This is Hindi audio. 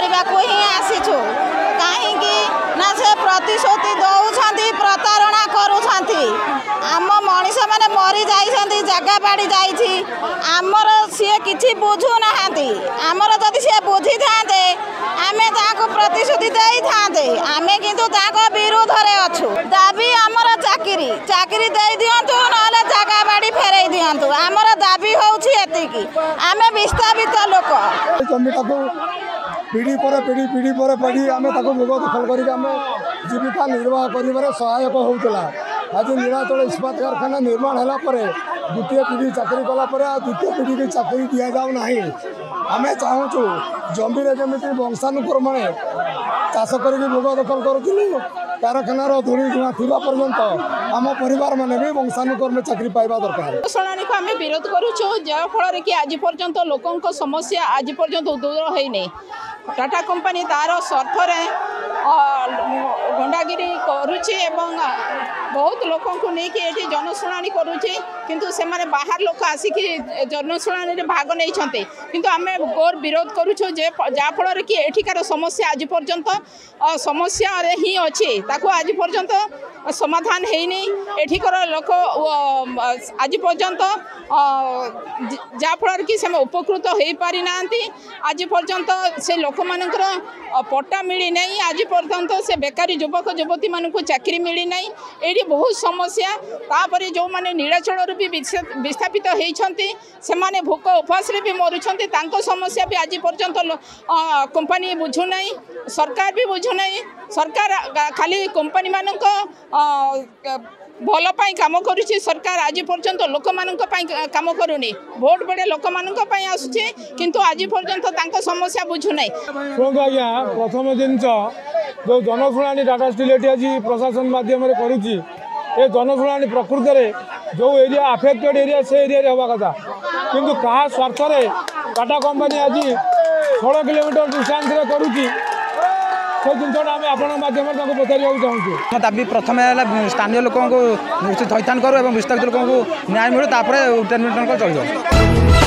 करने को ही आसीचु कहीं ना से प्रतिश्रुति दौरान प्रतारणा करुँच आम मनीष मैंने मरी जाइए जगह बाड़ी जाइए आमर सी कि बुझुना आमर जदि सी बुझी था आम प्रतिश्रुति दे था आम किंतु विरोध में अच्छु दाबी आमर चाकरी चाकरी दे दिंतु ना जगह बाड़ी फेरई दिंतु आमर दाबी होती आम विस्थापित लोक पीढ़ी पर पीढ़ी पीढ़ी पर पीढ़ी आम भोग दखल कर जीविका निर्वाह कर सहायक होता आज नीलाचल इस्पात कारखाना निर्माण होगापर द्वितीय पीढ़ी चाकरी कलापर द्वितीय पीढ़ी की चाकरी दि जाऊना आम चाहूँ जमीन जमी वंशानुक्रम चाष कर भोग दखल करूँ कारखानार धूली धुआं थी पर्यंत आम परिवार माने भी वंशानुक्रम चाकरी पाइबा दरकार शुणाणी को आम विरोध करुचु जहाँफल कि आज पर्यंत लोकों समस्या आज पर्यंत दूर होनी टाटा कंपनी तार स्वार्थ गुंडागिरी करुच्ची एवं बहुत लोकों को लेकिन ये जनशुणाणी करुच्ची किंतु से माने बाहर लोक आसिक जनशुणाणी भाग नहीं किंतु आम गोर विरोध करुचु जहाँफल कि एठिकार समस्या आज पर्यंत समस्या ही अच्छी ताको आज पर्यंत समाधान हैनी एठिकर लोक आज पर्यंत जहाँफल कि से उपकृत हो पारि ना आज पर्यंत से लोक मानकर पट्टा मिली नहीं आज पर्यंत से बेकारी युवक युवती मानक चाकरी मिली नहीं ये बहुत समस्या तापर जो माने नीलाचल भी विस्थापित होती से माने भोक उपास भी मरुंट समस्या भी आज पर्यंत कंपनी बुझुना सरकार भी बुझुना सरकार खाली कंपनी मानक भल काम करुच्ची सरकार आज पर्यंत लोक काम करूनी भोट बेड़े लोक आसुचे किंतु आज पर्यंत समस्या बुझुना शुणु आज्ञा प्रथम जिनस जो जनशुणाणी टाटा स्टील आज प्रशासन मध्यम करुच्ची ये जनशुणाणी प्रकृत में जो एरिया आफेक्टेड एरिया से एरिया हवा कथा किंतु कहा स्वार्थ टाटा कंपनी आज 16 किलोमीटर डिस्टेंस करुच्ची से जिनसा आम आपण मध्यम पचार चाहूँ दाबी प्रथम स्थानीय लोक थैथान करूँ और विस्थापित लोक न्याय मिलू तापर रिटर्न चल